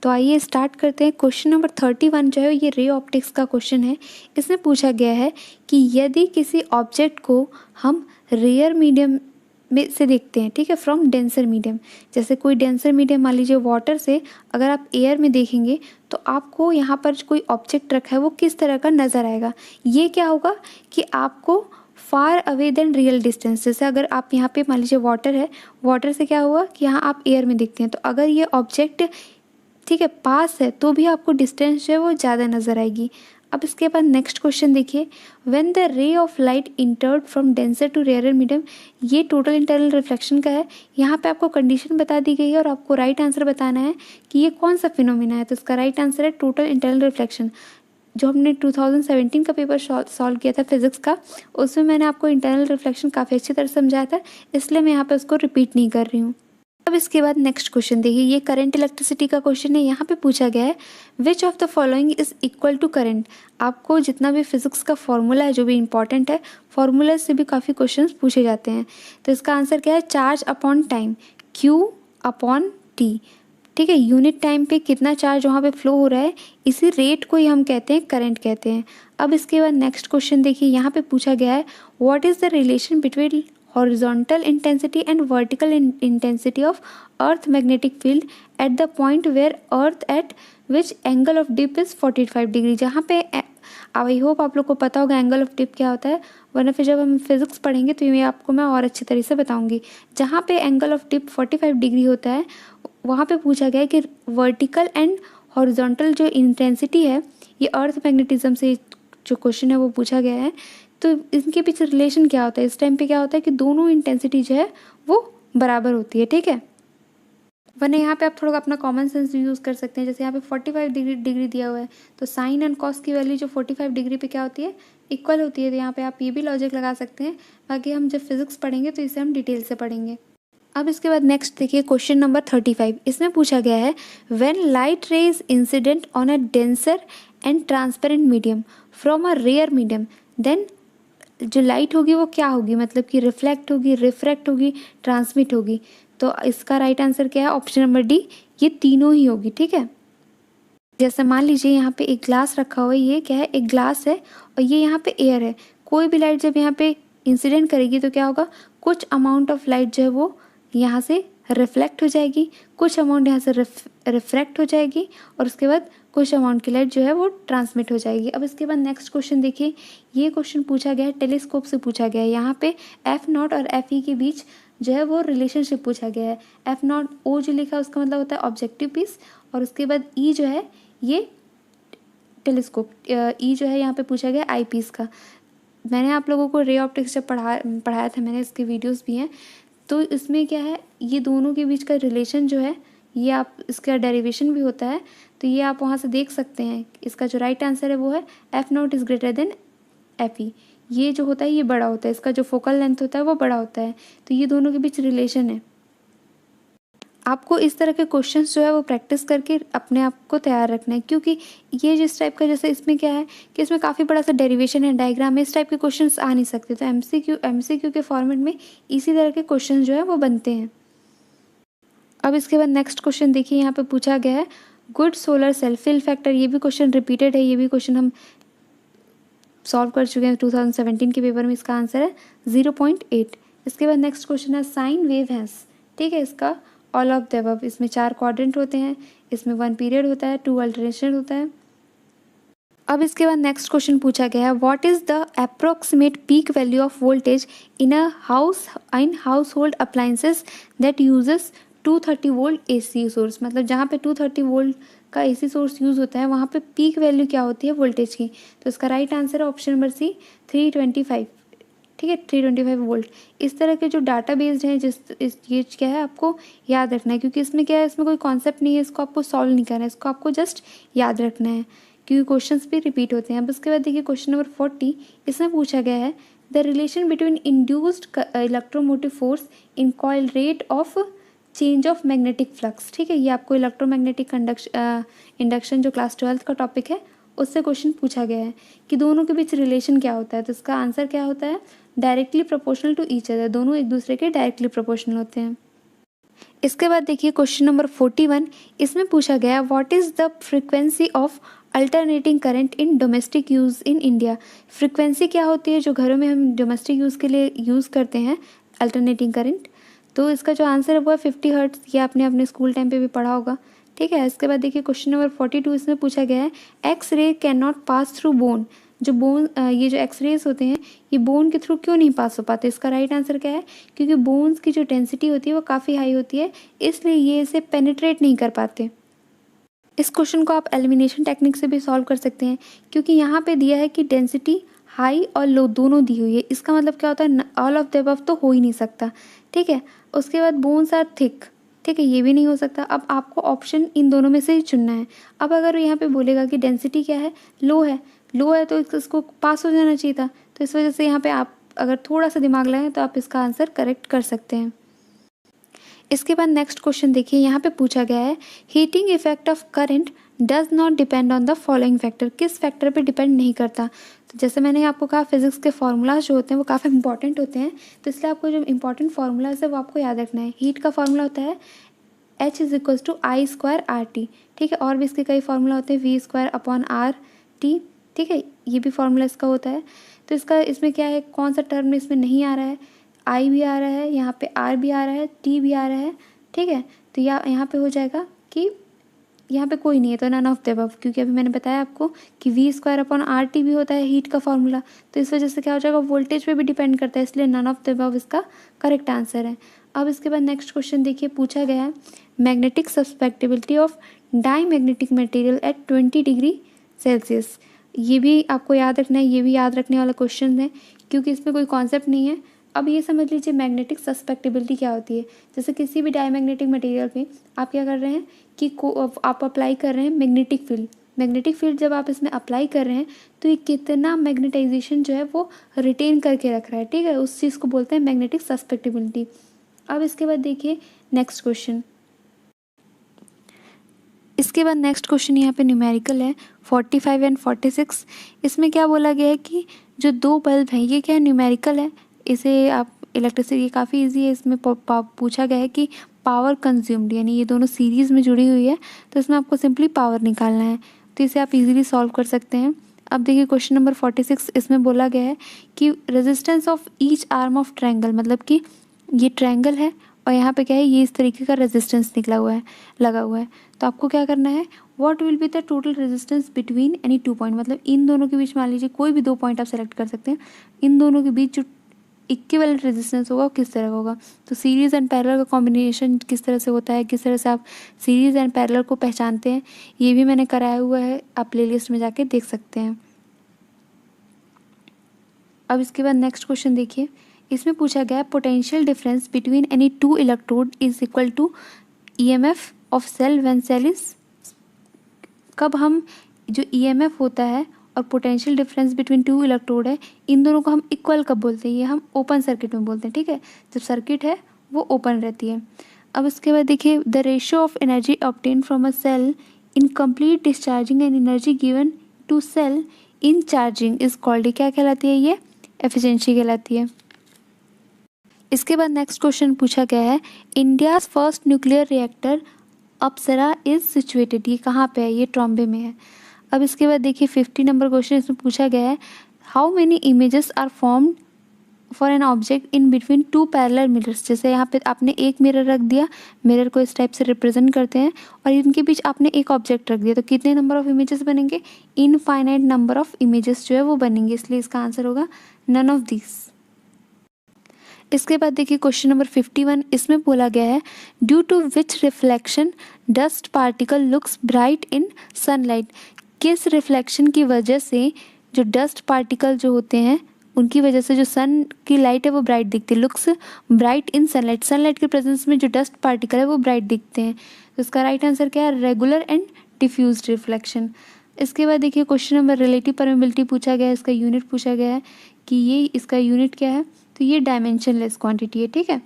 तो आइए स्टार्ट करते हैं। क्वेश्चन नंबर 31 जो है ये रे ऑप्टिक्स का क्वेश्चन है। इसमें पूछा गया है कि यदि किसी ऑब्जेक्ट को हम रेयर मीडियम में से देखते हैं, ठीक है, फ्रॉम डेंसर मीडियम, जैसे कोई डेंसर मीडियम मान लीजिए वाटर से अगर आप एयर में देखेंगे तो आपको यहाँ पर कोई ऑब्जेक्ट रखा है वो किस तरह का नज़र आएगा। ये क्या होगा कि आपको far away than real distance, जैसे अगर आप यहाँ पे मान लीजिए वाटर है, वाटर से क्या हुआ कि यहाँ आप एयर में देखते हैं, तो अगर ये ऑब्जेक्ट ठीक है पास है तो भी आपको डिस्टेंस जो है वो ज़्यादा नज़र आएगी। अब इसके बाद नेक्स्ट क्वेश्चन देखिए, when the ray of light entered from denser to rare medium, ये टोटल इंटरनल रिफ्लेक्शन का है। यहाँ पे आपको कंडीशन बता दी गई है और आपको राइट आंसर बताना है कि ये कौन सा फिनोमिना है। तो इसका राइट आंसर है टोटल इंटरनल रिफ्लेक्शन। जो हमने 2017 का पेपर सॉल्व किया था फिजिक्स का, उसमें मैंने आपको इंटरनल रिफ्लेक्शन काफ़ी अच्छी तरह समझाया था, इसलिए मैं यहाँ पे उसको रिपीट नहीं कर रही हूँ। अब इसके बाद नेक्स्ट क्वेश्चन देखिए, ये करंट इलेक्ट्रिसिटी का क्वेश्चन है। यहाँ पे पूछा गया है which of the following is equal to current. आपको जितना भी फिजिक्स का फॉर्मूला है जो भी इंपॉर्टेंट है, फॉर्मूला से भी काफ़ी क्वेश्चंस पूछे जाते हैं। तो इसका आंसर क्या है, charge upon time, Q upon T, ठीक है। यूनिट टाइम पे कितना चार्ज वहाँ पे फ्लो हो रहा है, इसी रेट को ही हम कहते हैं करंट कहते हैं। अब इसके बाद नेक्स्ट क्वेश्चन देखिए, यहाँ पे पूछा गया है what is the relation between horizontal intensity and vertical intensity of earth magnetic field at the point where earth at which angle of dip is 45 degree. जहाँ पे आई होप आप लोग को पता होगा एंगल ऑफ डिप क्या होता है, वरना फिर जब हम फिजिक्स पढ़ेंगे तो ये आपको मैं और अच्छी तरह से बताऊंगी। जहाँ पे एंगल ऑफ डिप 45 डिग्री होता है वहाँ पे पूछा गया है कि वर्टिकल एंड हॉरिजॉन्टल जो इंटेंसिटी है, ये अर्थ मैग्नेटिज्म से जो क्वेश्चन है वो पूछा गया है। तो इनके पीछे रिलेशन क्या होता है, इस टाइम पे क्या होता है कि दोनों इंटेंसिटी जो है वो बराबर होती है, ठीक है। वरना यहाँ पे आप थोड़ा अपना कॉमन सेंस यूज़ कर सकते हैं। जैसे यहाँ पे 45 डिग्री दिया हुआ है तो साइन एंड कॉस की वैल्यू जो 45 डिग्री पे क्या होती है, इक्वल होती है। तो यहाँ पे आप ये भी लॉजिक लगा सकते हैं। बाकी हम जब फिजिक्स पढ़ेंगे तो इसे हम डिटेल से पढ़ेंगे। अब इसके बाद नेक्स्ट देखिए क्वेश्चन नंबर 35। इसमें पूछा गया है when light ray is incident on a denser and transparent medium from a rare medium, then जो लाइट होगी वो क्या होगी, मतलब कि रिफ्लेक्ट होगी, रिफ्रैक्ट होगी, ट्रांसमिट होगी। तो इसका राइट आंसर क्या है, ऑप्शन नंबर डी, ये तीनों ही होगी, ठीक है। जैसे मान लीजिए यहाँ पे एक ग्लास रखा हुआ है, ये क्या है, एक ग्लास है और ये यहाँ पे एयर है। कोई भी लाइट जब यहाँ पे इंसिडेंट करेगी तो क्या होगा, कुछ अमाउंट ऑफ लाइट जो है वो यहाँ से रिफ्लेक्ट हो जाएगी, कुछ अमाउंट यहाँ से रिफ्रैक्ट हो जाएगी और उसके बाद कुछ अमाउंट की लाइट जो है वो ट्रांसमिट हो जाएगी। अब इसके बाद नेक्स्ट क्वेश्चन देखिए, ये क्वेश्चन पूछा गया है टेलीस्कोप से पूछा गया है। यहाँ पे F0 और FE के बीच जो है वो रिलेशनशिप पूछा गया है। F0 O जो लिखा है उसका मतलब होता है ऑब्जेक्टिव पीस, और उसके बाद E जो है ये टेलीस्कोप, E जो है यहाँ पे पूछा गया आई पीस का। मैंने आप लोगों को रे ऑप्टिक्स जब पढ़ाया था, मैंने इसके वीडियोस भी हैं। तो इसमें क्या है, ये दोनों के बीच का रिलेशन जो है ये आप, इसका डेरिवेशन भी होता है, तो ये आप वहाँ से देख सकते हैं। इसका जो राइट आंसर है वो है F0 is greater than FE। ये जो होता है ये बड़ा होता है, इसका जो फोकल लेंथ होता है वो बड़ा होता है, तो ये दोनों के बीच रिलेशन है। आपको इस तरह के क्वेश्चंस जो है वो प्रैक्टिस करके अपने आप को तैयार रखना है, क्योंकि ये जिस टाइप का, जैसे इसमें क्या है कि इसमें काफ़ी बड़ा सा डेरिवेशन है, डायग्राम में, इस टाइप के क्वेश्चंस आ नहीं सकते। तो MCQ के फॉर्मेट में इसी तरह के क्वेश्चन जो है वो बनते हैं। अब इसके बाद नेक्स्ट क्वेश्चन देखिए, यहाँ पे पूछा गया है good solar cell fill factor. ये भी क्वेश्चन रिपीटेड है, ये भी क्वेश्चन हम सॉल्व कर चुके हैं 2017 के पेपर में। इसका आंसर है 0.8। इसके बाद नेक्स्ट क्वेश्चन है साइन वेव हैज़, ठीक है, इसका ऑल ऑफ द अबव। इसमें 4 क्वाड्रेंट होते हैं, इसमें 1 पीरियड होता है, 2 अल्टरनेशन होता है। अब इसके बाद नेक्स्ट क्वेश्चन पूछा गया है what is the approximate peak value of voltage in house hold appliances that uses 230 volt AC source. मतलब जहाँ पे 230 वोल्ट का AC सोर्स यूज़ होता है वहाँ पे पीक वैल्यू क्या होती है वोल्टेज की। तो इसका राइट आंसर है ऑप्शन नंबर सी, 325, ठीक है, 325 वोल्ट। इस तरह के जो डाटा बेस्ड हैं ये क्या है आपको याद रखना है, क्योंकि इसमें क्या है, इसमें कोई कॉन्सेप्ट नहीं है, इसको आपको सॉल्व नहीं करना है, इसको आपको जस्ट याद रखना है, क्योंकि क्वेश्चंस भी रिपीट होते हैं। अब उसके बाद देखिए क्वेश्चन नंबर 40। इसमें पूछा गया है the relation between induced electromotive force in coil rate of change of magnetic flux, ठीक है। ये आपको इलेक्ट्रोमैग्नेटिक इंडक्शन जो क्लास 12th का टॉपिक है उससे क्वेश्चन पूछा गया है कि दोनों के बीच रिलेशन क्या होता है। तो इसका आंसर क्या होता है, directly proportional to each other. दोनों एक दूसरे के डायरेक्टली प्रोपोर्शनल होते हैं। इसके बाद देखिए क्वेश्चन नंबर 41, इसमें पूछा गया what is the frequency of alternating current in domestic use in India. Frequency क्या होती है जो घरों में हम डोमेस्टिक यूज़ के लिए यूज़ करते हैं अल्टरनेटिंग करंट। तो इसका जो आंसर है वो है 50 हर्ट्ज़। ये आपने अपने स्कूल टाइम पे भी पढ़ा होगा, ठीक है। इसके बाद देखिए क्वेश्चन नंबर 42, इसमें पूछा गया है X ray can not pass through bone. जो बोन ये जो एक्सरेज होते हैं ये बोन के थ्रू क्यों नहीं पास हो पाते। इसका राइट आंसर क्या है, क्योंकि बोन्स की जो डेंसिटी होती है वो काफ़ी हाई होती है, इसलिए ये इसे पेनिट्रेट नहीं कर पाते। इस क्वेश्चन को आप एलिमिनेशन टेक्निक से भी सॉल्व कर सकते हैं, क्योंकि यहाँ पे दिया है कि डेंसिटी हाई और लो दोनों दी हुई है। इसका मतलब क्या होता है, ऑल ऑफ द अबव तो हो ही नहीं सकता, ठीक है। उसके बाद बोन्स आर थिक, ठीक है, ये भी नहीं हो सकता। अब आपको ऑप्शन इन दोनों में से ही चुनना है। अब अगर यहाँ पे बोलेगा कि डेंसिटी क्या है, लो है, लो है तो इसको पास हो जाना चाहिए था। तो इस वजह से यहाँ पे आप अगर थोड़ा सा दिमाग लगाएं तो आप इसका आंसर करेक्ट कर सकते हैं। इसके बाद नेक्स्ट क्वेश्चन देखिए, यहाँ पे पूछा गया है heating effect of current does not depend on the following factor. किस फैक्टर पे डिपेंड नहीं करता। तो जैसे मैंने आपको कहा फिजिक्स के फार्मूलाज जो होते हैं वो काफ़ी इंपॉर्टेंट होते हैं, तो इसलिए आपको जो इंपॉर्टेंट फार्मूलाज है वो आपको याद रखना है। हीट का फार्मूला होता है H=I²RT, ठीक है। और भी इसके कई फार्मूला होते हैं, V²/RT, ठीक है, ये भी फार्मूला इसका होता है। तो इसमें क्या है, कौन सा टर्म इसमें नहीं आ रहा है, I भी आ रहा है, यहाँ पे R भी आ रहा है, T भी आ रहा है, ठीक है। तो यहाँ पे हो जाएगा कि यहाँ पे कोई नहीं है, तो नन ऑफ द अबव, क्योंकि अभी मैंने बताया आपको कि V²/RT भी होता है हीट का फार्मूला। तो इस वजह से क्या हो जाएगा, वोल्टेज पे भी डिपेंड करता है, इसलिए नन ऑफ द अबव इसका करेक्ट आंसर है। अब इसके बाद नेक्स्ट क्वेश्चन देखिए, पूछा गया है magnetic susceptibility of diamagnetic material at 20 degree Celsius. ये भी आपको याद रखना है, ये भी याद रखने वाला क्वेश्चन है, क्योंकि इसमें कोई कॉन्सेप्ट नहीं है। अब ये समझ लीजिए मैग्नेटिक सस्पेक्टिबिलिटी क्या होती है। जैसे किसी भी डाईमैग्नेटिक मटेरियल पे आप क्या कर रहे हैं कि आप अप्लाई कर रहे हैं मैग्नेटिक फील्ड। मैग्नेटिक फील्ड जब आप इसमें अप्लाई कर रहे हैं तो ये कितना मैग्नेटाइजेशन जो है वो रिटेन करके रख रहा है, ठीक है, उस चीज़ को बोलते हैं मैग्नेटिक सस्पेक्टिबिलिटी। अब इसके बाद देखिए नेक्स्ट क्वेश्चन। इसके बाद नेक्स्ट क्वेश्चन यहाँ पे न्यूमेरिकल है 45 एंड 46। इसमें क्या बोला गया है कि जो दो बल्ब हैं ये क्या न्यूमेरिकल है, इसे आप इलेक्ट्रिसिटी, ये काफ़ी इजी है। इसमें पूछा गया है कि पावर कंज्यूम्ड, यानी ये दोनों सीरीज़ में जुड़ी हुई है, तो इसमें आपको सिंपली पावर निकालना है, तो इसे आप इजीली सॉल्व कर सकते हैं। अब देखिए क्वेश्चन नंबर 46, इसमें बोला गया है कि resistance of each arm of triangle, मतलब कि ये ट्रायंगल है और यहाँ पे क्या है, ये इस तरीके का रेजिस्टेंस निकला हुआ है, लगा हुआ है। तो आपको क्या करना है, what will be the total resistance between any two point, मतलब इन दोनों के बीच, मान लीजिए कोई भी दो पॉइंट आप सेलेक्ट कर सकते हैं, इन दोनों के बीच जो इक्विवेलेंट रेजिस्टेंस होगा वो किस तरह का होगा। तो सीरीज़ एंड पैरेलल का कॉम्बिनेशन किस तरह से होता है, किस तरह से आप सीरीज़ एंड पैरेलल को पहचानते हैं, ये भी मैंने कराया हुआ है, आप प्लेलिस्ट में जाके देख सकते हैं। अब इसके बाद नेक्स्ट क्वेश्चन देखिए, इसमें पूछा गया potential difference between any two electrode is equal to EMF of cell when cell is. कब हम जो EMF होता है और potential difference between two electrode है, इन दोनों को हम इक्वल कब बोलते हैं, ये हम ओपन सर्किट में बोलते हैं, ठीक है, जब सर्किट है वो ओपन रहती है। अब इसके बाद देखिए the ratio of energy obtain from a cell in complete discharging and energy given to cell in charging is called, क्या कहलाती है, ये एफिशिएंसी कहलाती है। इसके बाद नेक्स्ट क्वेश्चन पूछा गया है India's first nuclear reactor Apsara is situated, ये कहाँ पे है, ये ट्रॉम्बे में है। अब इसके बाद देखिए 50 नंबर क्वेश्चन, इसमें पूछा गया है how many images are formed for an object in between two parallel mirrors. जैसे यहाँ पे आपने एक मिरर रख दिया, मिरर को इस टाइप से रिप्रेजेंट करते हैं, और इनके बीच आपने एक ऑब्जेक्ट रख दिया, तो कितने नंबर ऑफ इमेजेस बनेंगे, इनफाइनाइट नंबर ऑफ इमेजेस जो है वो बनेंगे, इसलिए इसका आंसर होगा नन ऑफ दिस। इसके बाद देखिए क्वेश्चन नंबर 51, इसमें बोला गया है due to which reflection dust particle looks bright in sunlight. किस रिफ्लेक्शन की वजह से जो डस्ट पार्टिकल जो होते हैं उनकी वजह से जो सन की लाइट है वो ब्राइट दिखती है, looks bright in sunlight, sunlight के प्रेजेंस में जो डस्ट पार्टिकल है वो ब्राइट दिखते हैं। तो इसका राइट आंसर क्या है, रेगुलर एंड डिफ्यूज रिफ्लेक्शन। इसके बाद देखिए क्वेश्चन नंबर रिलेटिव परमेबिलिटी पूछा गया है, इसका यूनिट पूछा गया है कि ये इसका यूनिट क्या है, तो ये डायमेंशनलेस क्वांटिटी है, ठीक है।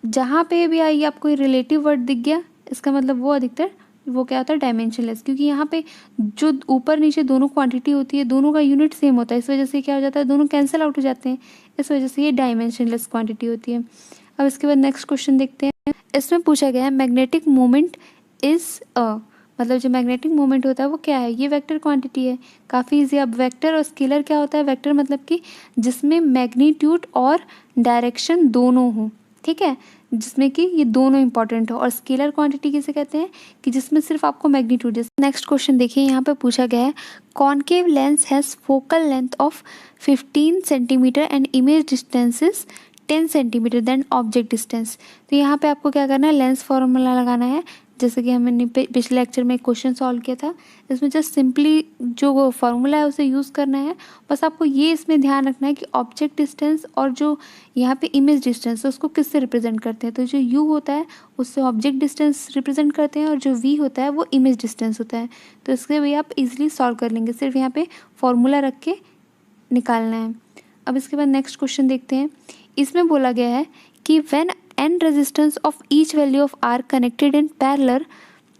जहाँ पे भी आई आपको ये रिलेटिव वर्ड दिख गया, इसका मतलब वो अधिकतर वो क्या होता है, डायमेंशनलेस, क्योंकि यहाँ पे जो ऊपर नीचे दोनों क्वांटिटी होती है दोनों का यूनिट सेम होता है, इस वजह से क्या हो जाता है, दोनों कैंसिल आउट हो जाते हैं, इस वजह से ये डायमेंशनलेस क्वांटिटी होती है। अब इसके बाद नेक्स्ट क्वेश्चन देखते हैं, इसमें पूछा गया है मैग्नेटिक मोमेंट इज मतलब जो मैग्नेटिक मोमेंट होता है वो क्या है, ये वेक्टर क्वांटिटी है। काफ़ी इजी। अब वेक्टर और स्केलर क्या होता है, वेक्टर मतलब कि जिसमें मैग्नीट्यूड और डायरेक्शन दोनों हों, ठीक है, जिसमें कि ये दोनों इंपॉर्टेंट हो। और स्केलर क्वांटिटी किसे कहते हैं, कि जिसमें सिर्फ आपको मैग्नीट्यूड। नेक्स्ट क्वेश्चन देखिए, यहाँ पे पूछा गया है concave lens has focal length of 15 centimeter and image distance is 10 centimeter then object distance. तो यहाँ पे आपको क्या करना है, लेंस फॉर्मूला लगाना है, जैसे कि हमने पिछले लेक्चर में एक क्वेश्चन सॉल्व किया था। इसमें जस्ट सिंपली जो फॉर्मूला है उसे यूज़ करना है। बस आपको ये इसमें ध्यान रखना है कि ऑब्जेक्ट डिस्टेंस और जो यहाँ पे इमेज डिस्टेंस है उसको किससे रिप्रेजेंट करते हैं। तो जो यू होता है उससे ऑब्जेक्ट डिस्टेंस रिप्रेजेंट करते हैं और जो वी होता है वो इमेज डिस्टेंस होता है। तो इसके भी आप इजीली सॉल्व कर लेंगे, सिर्फ यहाँ पे फॉर्मूला रख के निकालना है। अब इसके बाद नेक्स्ट क्वेश्चन देखते हैं। इसमें बोला गया है कि when n resistance of each value of r connected in parallel,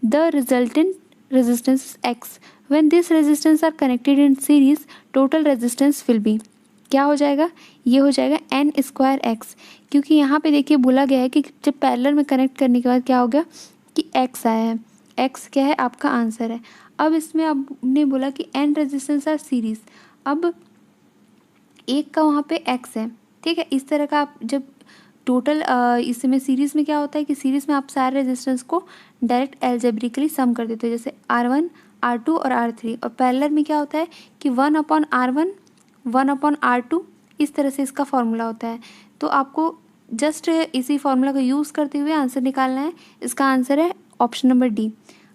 the resultant resistance is x. When these resistance are connected in series, total resistance will be, क्या हो जाएगा, ये हो जाएगा n स्क्वायर x, क्योंकि यहाँ पे देखिए बोला गया है कि जब पैरेलल में कनेक्ट करने के बाद क्या हो गया कि x आया है। x क्या है, आपका आंसर है। अब इसमें आपने बोला कि n रेजिस्टेंस आर सीरीज। अब एक का वहाँ पे x है, ठीक है। इस तरह का आप जब टोटल इसमें सीरीज़ में क्या होता है कि सीरीज़ में आप सारे रेजिस्टेंस को डायरेक्ट एल्जेब्रिकली सम कर देते हो, जैसे R1, R2 और R3। और पैरेलल में क्या होता है कि 1/R1 1/R2, इस तरह से इसका फॉर्मूला होता है। तो आपको जस्ट इसी फॉर्मूला का यूज़ करते हुए आंसर निकालना है। इसका आंसर है ऑप्शन नंबर डी।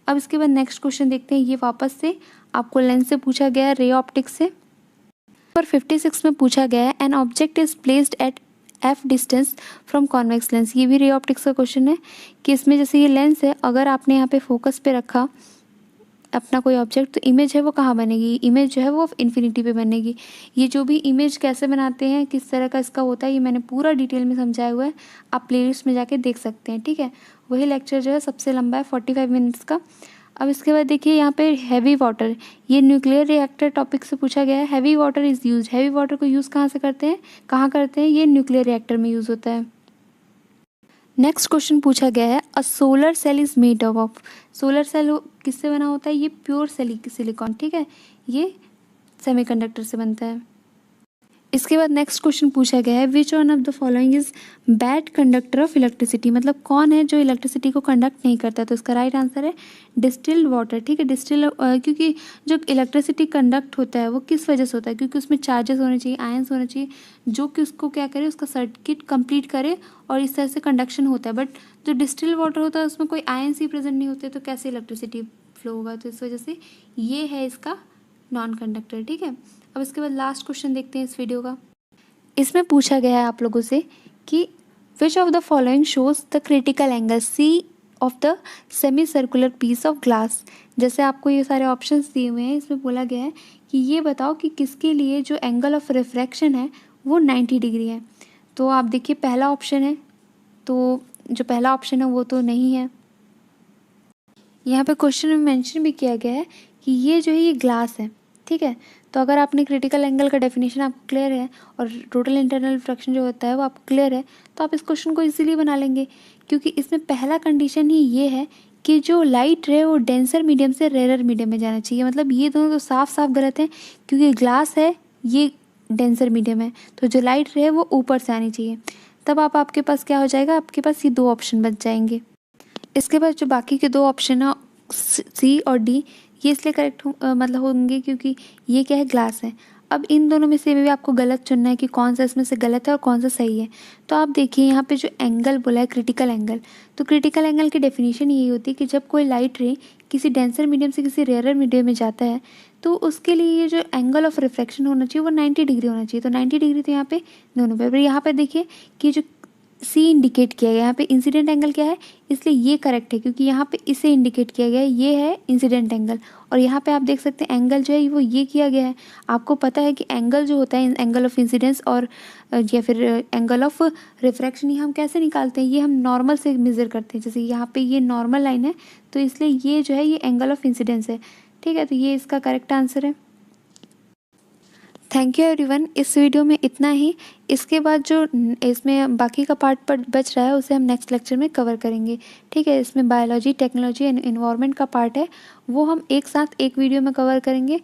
अब इसके बाद नेक्स्ट क्वेश्चन देखते हैं। ये वापस से आपको लेंस से पूछा गया है, रे ऑप्टिक्स से। नंबर 56 में पूछा गया है an object is placed at F distance from convex lens. ये भी रे ऑप्टिक्स का क्वेश्चन है कि इसमें जैसे ये लेंस है, अगर आपने यहाँ पे फोकस पे रखा अपना कोई ऑब्जेक्ट, तो इमेज है वो कहाँ बनेगी, इमेज जो है वो इन्फिनिटी पे बनेगी। ये जो भी इमेज कैसे बनाते हैं, किस तरह का इसका होता है, ये मैंने पूरा डिटेल में समझाया हुआ है, आप प्लेलिस्ट में जाके देख सकते हैं, ठीक है। वही लेक्चर जो है सबसे लंबा है, 45 मिनट्स का। अब इसके बाद देखिए यहाँ पे हैवी वाटर, ये न्यूक्लियर रिएक्टर टॉपिक से पूछा गया है। Heavy water is use, heavy water को यूज़ कहाँ से करते हैं, कहाँ करते हैं, ये न्यूक्लियर रिएक्टर में यूज़ होता है। नेक्स्ट क्वेश्चन पूछा गया है a solar cell is made of. Solar cell किससे बना होता है, ये प्योर सिलिकॉन, ठीक है, ये सेमीकंडक्टर से बनता है। इसके बाद नेक्स्ट क्वेश्चन पूछा गया है which one of the following is bad conductor of electricity. मतलब कौन है जो इलेक्ट्रिसिटी को कंडक्ट नहीं करता। तो इसका राइट आंसर है डिस्टिल्ड वाटर, ठीक है। डिस्टिल क्योंकि जो इलेक्ट्रिसिटी कंडक्ट होता है वो किस वजह से होता है, क्योंकि उसमें चार्जेस होने चाहिए, आयंस होने चाहिए, जो कि उसको क्या करे, उसका सर्किट कंप्लीट करे और इस तरह से कंडक्शन होता है। बट जो डिस्टिल्ड वाटर होता है उसमें कोई आयंस ही प्रेजेंट नहीं होते, तो कैसे इलेक्ट्रिसिटी फ्लो होगा। तो इस वजह से ये है इसका नॉन कंडक्टर, ठीक है। अब इसके बाद लास्ट क्वेश्चन देखते हैं इस वीडियो का। इसमें पूछा गया है आप लोगों से कि which of the following shows the critical angle C of the semi circular piece of glass. जैसे आपको ये सारे ऑप्शंस दिए हुए हैं, इसमें बोला गया है कि ये बताओ कि किसके लिए जो एंगल ऑफ रिफ्रैक्शन है वो 90 डिग्री है। तो आप देखिए पहला ऑप्शन है, तो जो पहला ऑप्शन है वो तो नहीं है। यहाँ पे क्वेश्चन में मेंशन भी किया गया है कि ये जो है ये ग्लास है, ठीक है। तो अगर आपने क्रिटिकल एंगल का डेफिनेशन आपको क्लियर है और टोटल इंटरनल रिफ्रैक्शन जो होता है वो आपको क्लियर है, तो आप इस क्वेश्चन को इजीली बना लेंगे, क्योंकि इसमें पहला कंडीशन ही ये है कि जो लाइट रे वो डेंसर मीडियम से रेयर मीडियम में जाना चाहिए। मतलब ये दोनों तो साफ साफ गलत है, क्योंकि ग्लास है, ये डेंसर मीडियम है, तो जो लाइट रे वो ऊपर से आनी चाहिए। तब आपके पास क्या हो जाएगा, आपके पास ये दो ऑप्शन बच जाएंगे। इसके बाद जो बाकी के दो ऑप्शन है सी और डी, ये इसलिए करेक्ट मतलब होंगे क्योंकि ये क्या है, ग्लास है। अब इन दोनों में से भी आपको गलत चुनना है कि कौन सा इसमें से गलत है और कौन सा सही है। तो आप देखिए यहाँ पे जो एंगल बोला है क्रिटिकल एंगल, तो क्रिटिकल एंगल की डेफिनेशन यही होती है कि जब कोई लाइट रे किसी डेंसर मीडियम से किसी रेयर मीडियम में जाता है, तो उसके लिए ये जो एंगल ऑफ रिफ्रैक्शन होना चाहिए वो 90 डिग्री होना चाहिए। तो 90 डिग्री तो यहाँ पे दोनों पे। यहाँ पे देखिए कि जो सी इंडिकेट किया गया, यहाँ पे इंसिडेंट एंगल क्या है, इसलिए ये करेक्ट है, क्योंकि यहाँ पे इसे इंडिकेट किया गया है, ये है इंसिडेंट एंगल। और यहाँ पे आप देख सकते हैं एंगल जो है वो ये किया गया है। आपको पता है कि एंगल जो होता है, एंगल ऑफ इंसिडेंस और या फिर एंगल ऑफ रिफ्रैक्शन, ये हम कैसे निकालते हैं, ये हम नॉर्मल से मेज़र करते हैं। जैसे यहाँ पे ये नॉर्मल लाइन है, तो इसलिए ये जो है ये एंगल ऑफ इंसिडेंस है, ठीक है। तो ये इसका करेक्ट आंसर है। Thank you everyone. इस वीडियो में इतना ही। इसके बाद जो इसमें बाकी का पार्ट पर बच रहा है उसे हम नेक्स्ट लेक्चर में कवर करेंगे। ठीक है, इसमें बायोलॉजी, टेक्नोलॉजी एंड इन्वायरमेंट का पार्ट है, वो हम एक साथ एक वीडियो में कवर करेंगे।